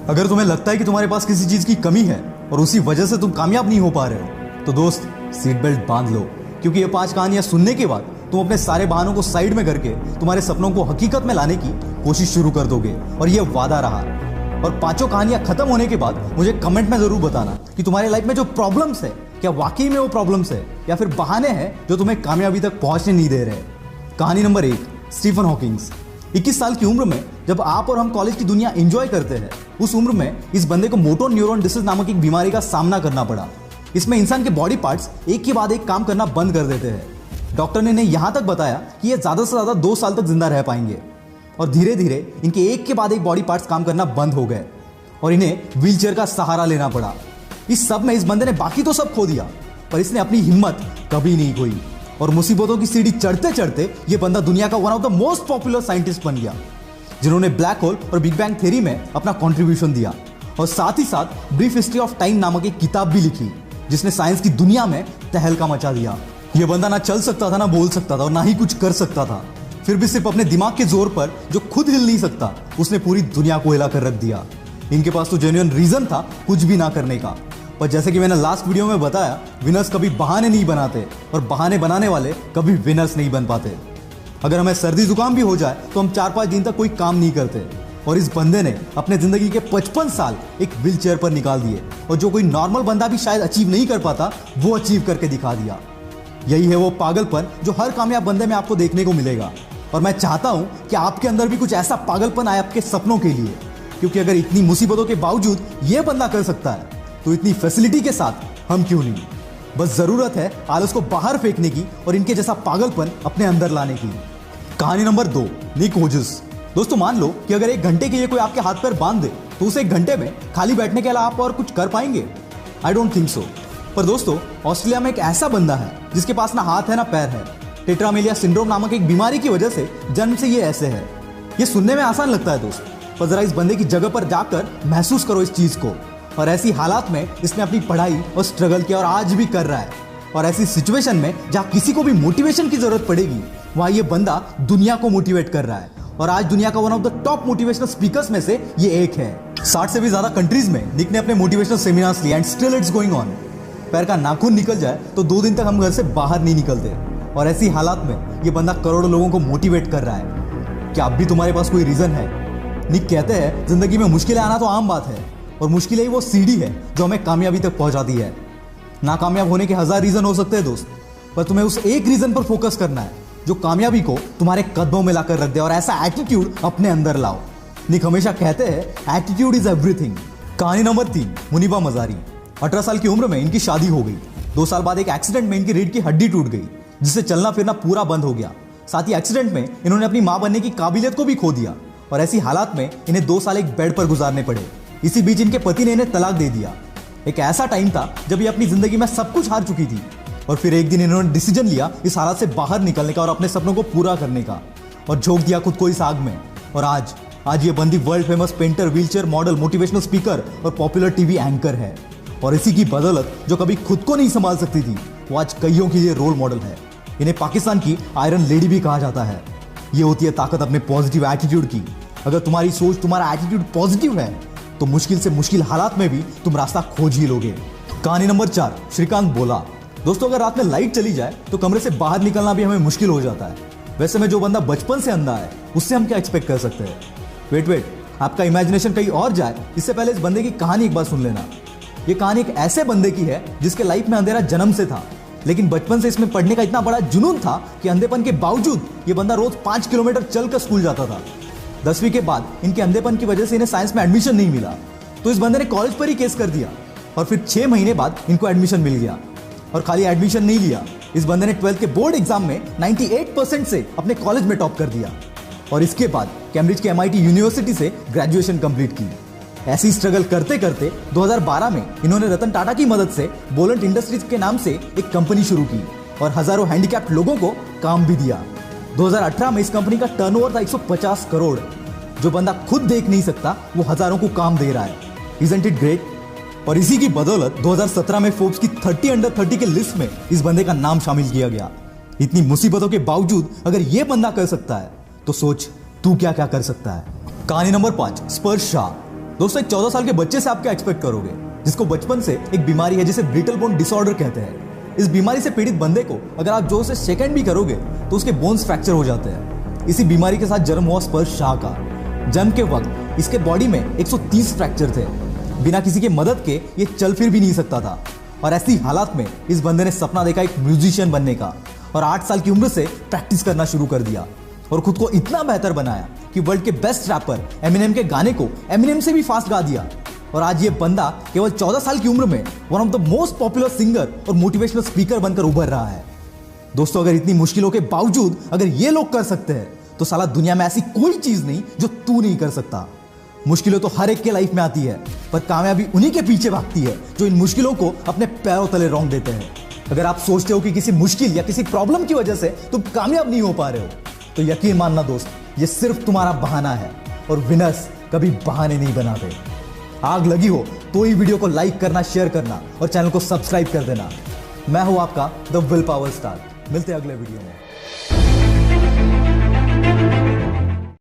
अगर तुम्हें लगता है कि तुम्हारे पास किसी चीज की कमी है और उसी वजह से तुम कामयाब नहीं हो पा रहे हो, तो दोस्त सीट बेल्ट बांध लो, क्योंकि ये 5 कहानियां सुनने के बाद तुम अपने सारे बहानों को साइड में करके तुम्हारे सपनों को हकीकत में लाने की कोशिश शुरू कर दोगे। और ये वादा रहा। और 5 कहानियां खत्म होने के बाद मुझे कमेंट में जरूर बताना कि तुम्हारे लाइफ में जो प्रॉब्लम्स है, क्या वाकई में वो प्रॉब्लम्स है या फिर बहाने हैं जो तुम्हें कामयाबी तक पहुंचने नहीं दे रहे। कहानी नंबर 1, स्टीफन हॉकिंग्स। 21 साल की उम्र में जब आप और हम कॉलेज की दुनिया एंजॉय करते हैं, उस उम्र में इस बंदे को मोटो न्यूरॉन डिसीज नामक एक बीमारी का सामना करना पड़ा। इसमें इंसान के बॉडी पार्ट्स एक के बाद एक काम करना बंद कर देते हैं। डॉक्टर ने इन्हें यहां तक बताया कि ये ज्यादा से ज्यादा 2 साल तक जिंदा रह पाएंगे। और धीरे धीरे इनके एक के बाद एक बॉडी पार्ट्स काम करना बंद हो गए और इन्हें व्हीलचेयर का सहारा लेना पड़ा। इस सब में इस बंदे ने बाकी तो सब खो दिया, पर इसने अपनी हिम्मत कभी नहीं खोई और मुसीबतों की सीढ़ी चढ़ते चढ़ते ये बंदा दुनिया का one of the most popular scientist बन गया, जिन्होंने ब्लैक होल और बिग बैंग थ्योरी में अपना कंट्रीब्यूशन दिया। और साथ ही साथ ब्रीफ हिस्ट्री ऑफ टाइम नामक एक किताब भी लिखी, जिसने साइंस की दुनिया में तहलका मचा दिया। यह बंदा ना चल सकता था, ना बोल सकता था और ना ही कुछ कर सकता था, फिर भी सिर्फ अपने दिमाग के जोर पर, जो खुद हिल नहीं सकता, उसने पूरी दुनिया को हिला कर रख दिया। इनके पास तो जेन्युइन रीजन था कुछ भी ना करने का, पर जैसे कि मैंने लास्ट वीडियो में बताया, विनर्स कभी बहाने नहीं बनाते और बहाने बनाने वाले कभी विनर्स नहीं बन पाते। अगर हमें सर्दी जुकाम भी हो जाए तो हम 4-5 दिन तक कोई काम नहीं करते, और इस बंदे ने अपने जिंदगी के 55 साल एक व्हील चेयर पर निकाल दिए, और जो कोई नॉर्मल बंदा भी शायद अचीव नहीं कर पाता, वो अचीव करके दिखा दिया। यही है वो पागलपन जो हर कामयाब बंदे में आपको देखने को मिलेगा। और मैं चाहता हूं कि आपके अंदर भी कुछ ऐसा पागलपन आए आपके सपनों के लिए, क्योंकि अगर इतनी मुसीबतों के बावजूद ये बंदा कर सकता है, तो इतनी फैसिलिटी के साथ हम क्यों नहीं। बस जरूरत है आलस को बाहर फेंकने की और इनके जैसा पागलपन अपने अंदर लाने की। कहानी नंबर 2, निक वोजस। दोस्तों, मान लो कि अगर 1 घंटे के लिए कोई आपके हाथ पैर बांध दे, तो उस 1 घंटे में खाली बैठने के अलावा आप और कुछ कर पाएंगे? I don't think so. पर दोस्तों, ऑस्ट्रेलिया में एक ऐसा बंदा है जिसके पास ना हाथ है ना पैर है। टेट्रामेलिया सिंड्रोम नामक एक बीमारी की वजह से जन्म से ये ऐसे है। ये सुनने में आसान लगता है दोस्त, पर जरा इस बंदे की जगह पर जाकर महसूस करो इस चीज को। और ऐसी हालात में इसने अपनी पढ़ाई और स्ट्रगल किया और आज भी कर रहा है। और ऐसी सिचुएशन में जहां किसी को भी मोटिवेशन की जरूरत पड़ेगी, वहां ये बंदा दुनिया को मोटिवेट कर रहा है। और आज दुनिया का one of the top motivational speakers में से ये एक है। 60 से भी ज्यादा कंट्रीज में निक ने अपने मोटिवेशनल सेमिनार्स लिए, and still it's going on. पैर का नाखून निकल जाए तो 2 दिन तक हम घर से बाहर नहीं निकलते, और ऐसी हालात में ये बंदा करोड़ों लोगों को मोटिवेट कर रहा है। क्या अब भी तुम्हारे पास कोई रीजन है? निक कहते हैं, जिंदगी में मुश्किलें आना तो आम बात है, और मुश्किलें ही वो सीढ़ी है जो हमें कामयाबी तक पहुंचाती है। नाकामयाब होने के 1000 रीजन हो सकते हैं दोस्त, पर तुम्हें उस एक रीजन पर फोकस करना है जो कामयाबी को तुम्हारे कदमों में लाकर रख दे, और ऐसा एटीट्यूड अपने अंदर लाओ। निक हमेशा कहते हैं, एटीट्यूड इज एवरीथिंग। कहानी नंबर 3, मुनीबा मजारी। 18 साल की उम्र में इनकी शादी हो गई। 2 साल बाद एक एक्सीडेंट में इनकी रीढ़ की हड्डी टूट गई, जिससे चलना फिरना पूरा बंद हो गया। साथ ही एक्सीडेंट में इन्होंने अपनी मां बनने की काबिलियत को भी खो दिया, और ऐसी हालात में इन्हें 2 साल एक बेड पर गुजारने पड़े। इसी बीच इनके पति ने इन्हें तलाक दे दिया। एक ऐसा टाइम था जब ये अपनी जिंदगी में सब कुछ हार चुकी थी, और फिर एक दिन इन्होंने डिसीजन लिया इस हालात से बाहर निकलने का और अपने सपनों को पूरा करने का, और झोंक दिया खुद को इस आग में। और आज ये बंदी world famous painter, wheelchair model, motivational speaker और पॉपुलर टीवी एंकर है। और इसी की बदौलत जो कभी खुद को नहीं संभाल सकती थी, वो आज कईयों के लिए रोल मॉडल है। इन्हें पाकिस्तान की आयरन लेडी भी कहा जाता है। ये होती है ताकत अपने पॉजिटिव एटीट्यूड की। अगर तुम्हारी सोच, तुम्हारा एटीट्यूड पॉजिटिव है, तो मुश्किल से मुश्किल हालात में भी तुम रास्ता खोज ही लोगे। कहानी नंबर 4, श्रीकांत बोला। दोस्तों, अगर रात में लाइट चली जाए तो कमरे से बाहर निकलना भी हमें मुश्किल हो जाता है। वैसे में जो बंदा बचपन से अंधा है, उससे हम क्या एक्सपेक्ट कर सकते हैं? वेट, आपका इमेजिनेशन कहीं और जाए, इससे पहले इस बंदे की कहानी एक बार सुन लेना। ये कहानी एक ऐसे बंदे की है जिसके लाइफ में अंधेरा जन्म से था, लेकिन बचपन से इसमें पढ़ने का इतना बड़ा जुनून था कि अंधेपन के बावजूद ये बंदा रोज 5 किलोमीटर चलकर स्कूल जाता था। 10वीं के बाद इनके अंधेपन की वजह से इन्हें साइंस में एडमिशन नहीं मिला, तो इस बंदे ने कॉलेज पर ही केस कर दिया, और फिर 6 महीने बाद इनको एडमिशन मिल गया। और खाली एडमिशन नहीं लिया, इस बंदे ने 12th के बोर्ड एग्जाम में 98% से अपने कॉलेज में टॉप कर दिया, और इसके बाद कैम्ब्रिज के MIT यूनिवर्सिटी से ग्रेजुएशन कंप्लीट की। ऐसी स्ट्रगल करते करते 2012 में इन्होंने रतन टाटा की मदद से बोलेंट इंडस्ट्रीज के नाम से एक कंपनी शुरू की, और हजारों हैंडीकैप्ड लोगों को काम भी दिया। 2018 में इस कंपनी का टर्नओवर था 150 करोड़। जो बंदा खुद देख नहीं सकता, वो हजारों को काम दे रहा है। Isn't it great? और इसी की बदौलत 2017 में फोर्ब्स की 30 अंडर 30 के लिस्ट में इस बंदे का नाम शामिल किया गया। इतनी मुसीबतों के बावजूद अगर ये बंदा कर सकता है, तो सोच तू क्या क्या कर सकता है। कहानी नंबर 5, स्पर्श शाह। दोस्तों एक 14 साल के बच्चे से आप क्या एक्सपेक्ट करोगे, जिसको बचपन से एक बीमारी है जिसे ब्रिटल बोन डिसऑर्डर कहते हैं। इस बीमारी से पीड़ित बंदे को अगर आप जोर से शेक भी करोगे तो उसके बोन्स फ्रैक्चर हो जाते हैं। इसी बीमारी के साथ जन्म हुआ स्पर्श शाह का। जन्म के वक्त इसके बॉडी में 130 फ्रैक्चर थे। बिना किसी के मदद के ये चल फिर भी नहीं सकता था। और ऐसी हालात में इस बंदे ने सपना देखा एक म्यूजिशियन बनने का और 8 साल की उम्र से प्रैक्टिस करना शुरू कर दिया और खुद को इतना बेहतर बनाया कि वर्ल्ड के बेस्ट रैपर एमिनेम के गाने को एमिनेम से भी फास्ट गा दिया। और आज ये बंदा केवल 14 साल की उम्र में one of the most popular singer और मोटिवेशनल स्पीकर बनकर उभर रहा है। दोस्तों अगर इतनी मुश्किलों के बावजूद अगर ये लोग कर सकते हैं तो साला दुनिया में ऐसी कोई चीज नहीं जो तू नहीं कर सकता। मुश्किलें तो हर एक के लाइफ में आती है, पर कामयाबी उन्हीं के पीछे भागती है जो इन मुश्किलों को अपने पैरों तले रौंद देते हैं। अगर आप सोचते हो कि किसी मुश्किल या किसी प्रॉब्लम की वजह से तुम कामयाब नहीं हो पा रहे हो तो यकीन मानना दोस्त, ये सिर्फ तुम्हारा बहाना है और विनर्स कभी बहाने नहीं बनाते। आग लगी हो तो ही वीडियो को लाइक करना, शेयर करना और चैनल को सब्सक्राइब कर देना। मैं हूं आपका द विल पावर स्टार। मिलते हैं अगले वीडियो में।